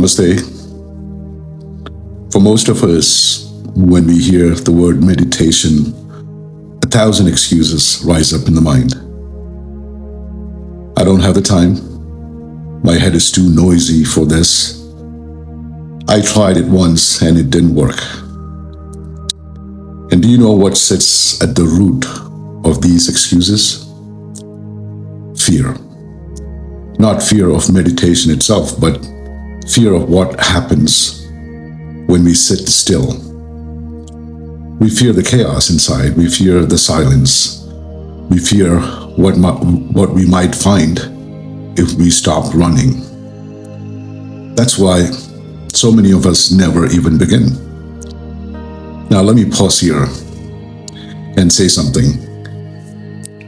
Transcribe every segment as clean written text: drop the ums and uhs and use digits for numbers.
Namaste. For most of us, when we hear the word meditation, 1,000 excuses rise up in the mind. I don't have the time. My head is too noisy for this. I tried it once and it didn't work. And do you know what sits at the root of these excuses? Fear. Not fear of meditation itself, but fear of what happens when we sit still. We fear the chaos inside. We fear the silence. We fear what we might find if we stop running. That's why so many of us never even begin. Now let me pause here and say something.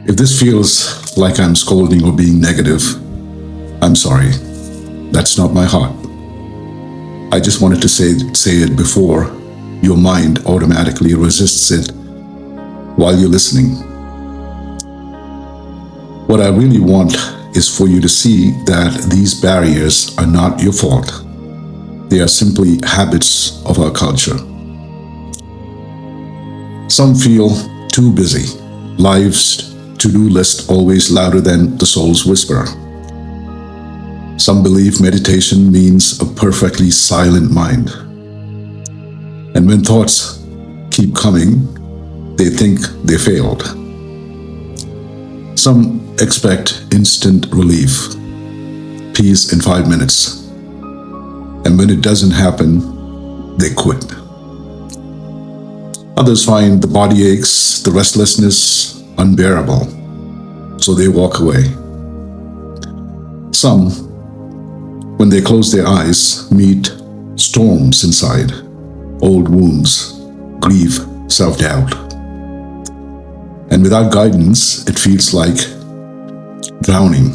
If this feels like I'm scolding or being negative, I'm sorry. That's not my heart. I just wanted to say it before your mind automatically resists it while you're listening. What I really want is for you to see that these barriers are not your fault. They are simply habits of our culture. Some feel too busy. Life's to-do list always louder than the soul's whisper. Some believe meditation means a perfectly silent mind. And when thoughts keep coming, they think they failed. Some expect instant relief, peace in 5 minutes. And when it doesn't happen, they quit. Others find the body aches, the restlessness unbearable, so they walk away. Some, when they close their eyes, meet storms inside, old wounds, grief, self-doubt. And without guidance, it feels like drowning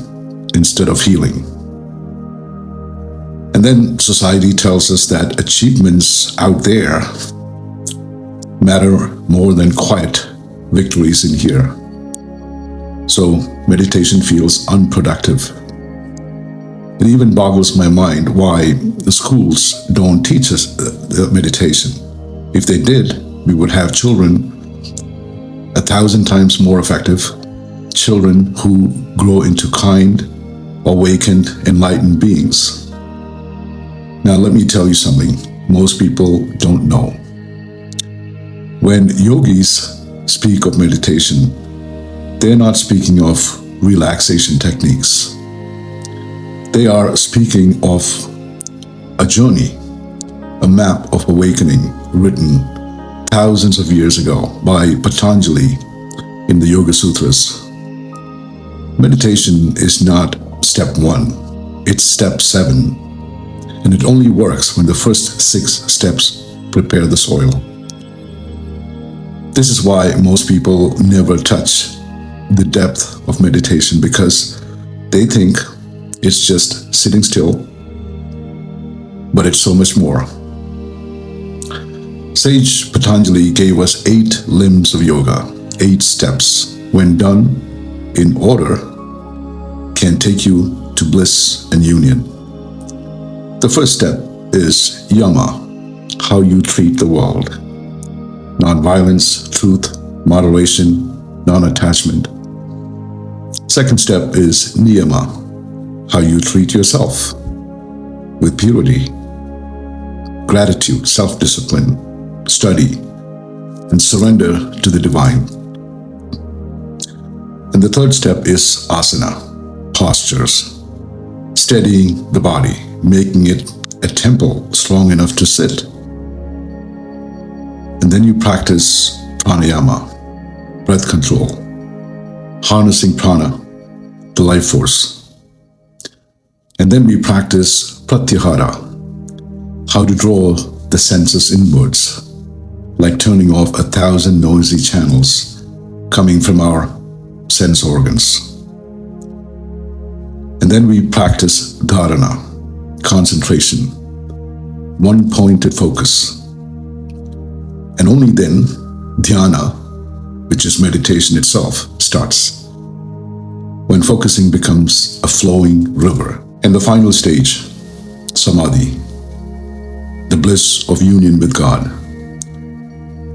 instead of healing. And then society tells us that achievements out there matter more than quiet victories in here. So meditation feels unproductive. It even boggles my mind why the schools don't teach us meditation. If they did, we would have children 1,000 times more effective, children who grow into kind, awakened, enlightened beings. Now let me tell you something most people don't know. When yogis speak of meditation, they're not speaking of relaxation techniques. They are speaking of a journey, a map of awakening written thousands of years ago by Patanjali in the Yoga Sutras. Meditation is not step 1, it's step 7, and it only works when the first 6 steps prepare the soil. This is why most people never touch the depth of meditation, because they think it's just sitting still, but it's so much more. Sage Patanjali gave us 8 limbs of yoga, 8 steps, when done in order, can take you to bliss and union. The first step is yama, how you treat the world. Non-violence, truth, moderation, non-attachment. Second step is niyama, how you treat yourself with purity, gratitude, self-discipline, study, and surrender to the divine. And the third step is asana, postures, steadying the body, making it a temple strong enough to sit. And then you practice pranayama, breath control, harnessing prana, the life force. And then we practice pratyahara, how to draw the senses inwards, like turning off 1,000 noisy channels coming from our sense organs. And then we practice dharana, concentration, one-pointed focus. And only then, dhyana, which is meditation itself, starts, when focusing becomes a flowing river. And the final stage, Samadhi, the bliss of union with God.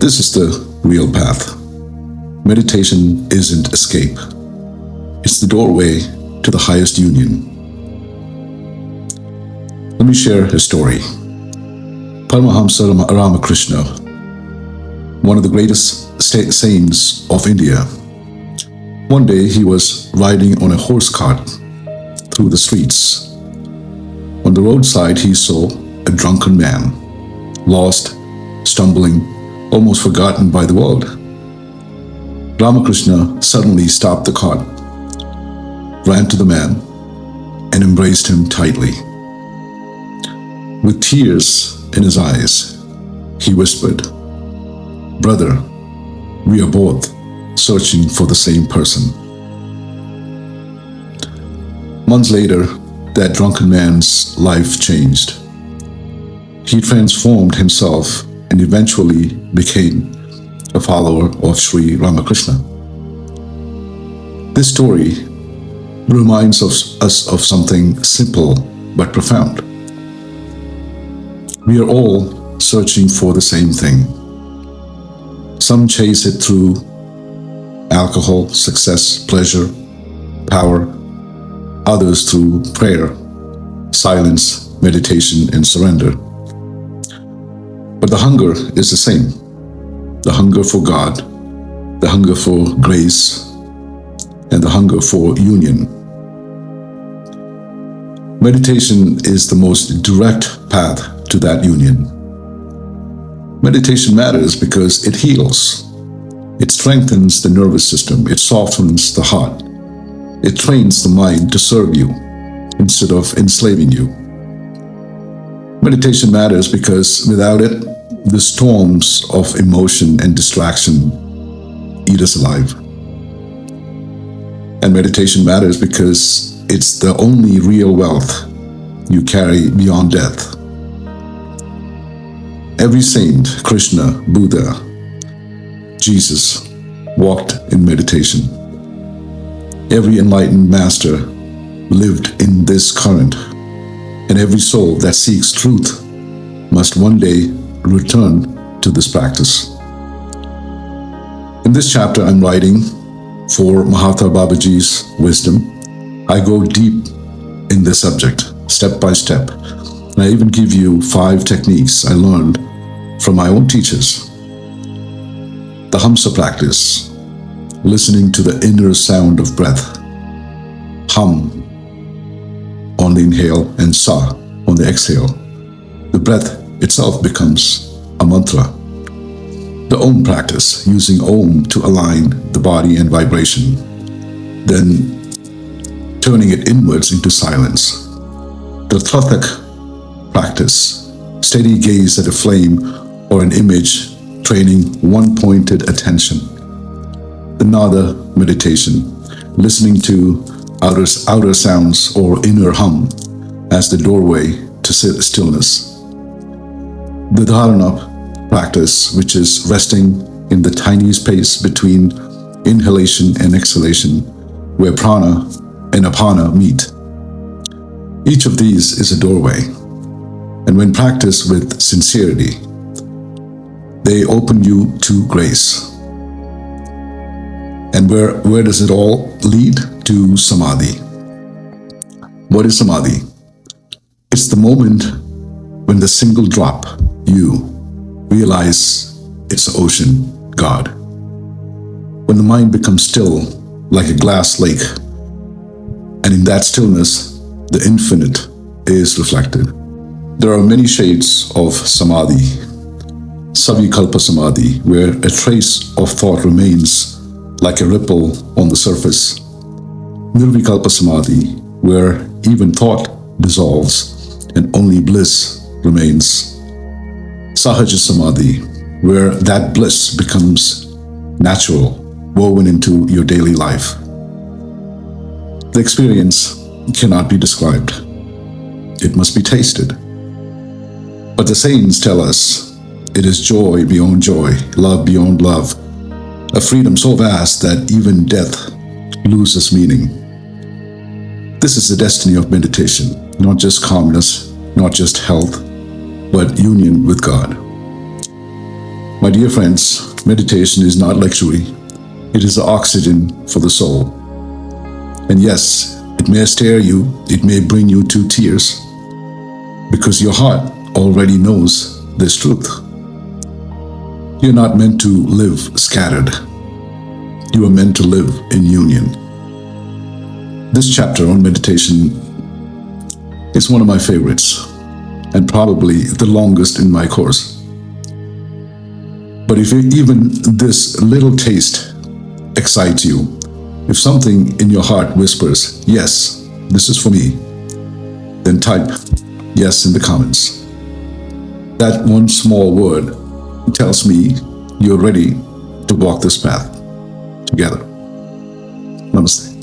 This is the real path. Meditation isn't escape. It's the doorway to the highest union. Let me share a story. Hamsa Ramakrishna, one of the greatest saints of India. One day he was riding on a horse cart through the streets. On the roadside he saw a drunken man, lost, stumbling, almost forgotten by the world. Ramakrishna suddenly stopped the cart, ran to the man, and embraced him tightly. With tears in his eyes, he whispered, "Brother, we are both searching for the same person." Months later, that drunken man's life changed. He transformed himself and eventually became a follower of Shri Ramakrishna. This story reminds us of something simple but profound. We are all searching for the same thing. Some chase it through alcohol, success, pleasure, power. Others through prayer, silence, meditation, and surrender. But the hunger is the same. The hunger for God, the hunger for grace, and the hunger for union. Meditation is the most direct path to that union. Meditation matters because it heals. It strengthens the nervous system. It softens the heart. It trains the mind to serve you instead of enslaving you. Meditation matters because without it, the storms of emotion and distraction eat us alive. And meditation matters because it's the only real wealth you carry beyond death. Every saint, Krishna, Buddha, Jesus, walked in meditation. Every enlightened master lived in this current, and every soul that seeks truth must one day return to this practice. In this chapter I'm writing for Mahavatar Babaji's wisdom. I go deep in this subject, step by step, and I even give you 5 techniques I learned from my own teachers. The Hamsa practice, listening to the inner sound of breath. Hum on the inhale and Sa on the exhale. The breath itself becomes a mantra. The Om practice, using Om to align the body and vibration. Then turning it inwards into silence. The Tratak practice, steady gaze at a flame or an image, training one-pointed attention. The Nada meditation, listening to outer sounds or inner hum as the doorway to stillness. The Dharana practice, which is resting in the tiny space between inhalation and exhalation, where prana and apana meet. Each of these is a doorway, and when practiced with sincerity, they open you to grace. And where does it all lead? To Samadhi. What is Samadhi? It's the moment when the single drop, you, realize it's the ocean, God. When the mind becomes still, like a glass lake, and in that stillness, the infinite is reflected. There are many shades of Samadhi. Savikalpa Samadhi, where a trace of thought remains like a ripple on the surface. Nirvikalpa Samadhi, where even thought dissolves and only bliss remains. Sahaja Samadhi, where that bliss becomes natural, woven into your daily life. The experience cannot be described. It must be tasted. But the saints tell us it is joy beyond joy, love beyond love, a freedom so vast that even death loses meaning. This is the destiny of meditation, not just calmness, not just health, but union with God. My dear friends, meditation is not luxury. It is the oxygen for the soul. And yes, it may scare you, it may bring you to tears, because your heart already knows this truth. You're not meant to live scattered. You are meant to live in union. This chapter on meditation is one of my favorites, and probably the longest in my course. But if even this little taste excites you, if something in your heart whispers, yes, this is for me, then type yes in the comments. That one small word tells me you're ready to walk this path together. Namaste.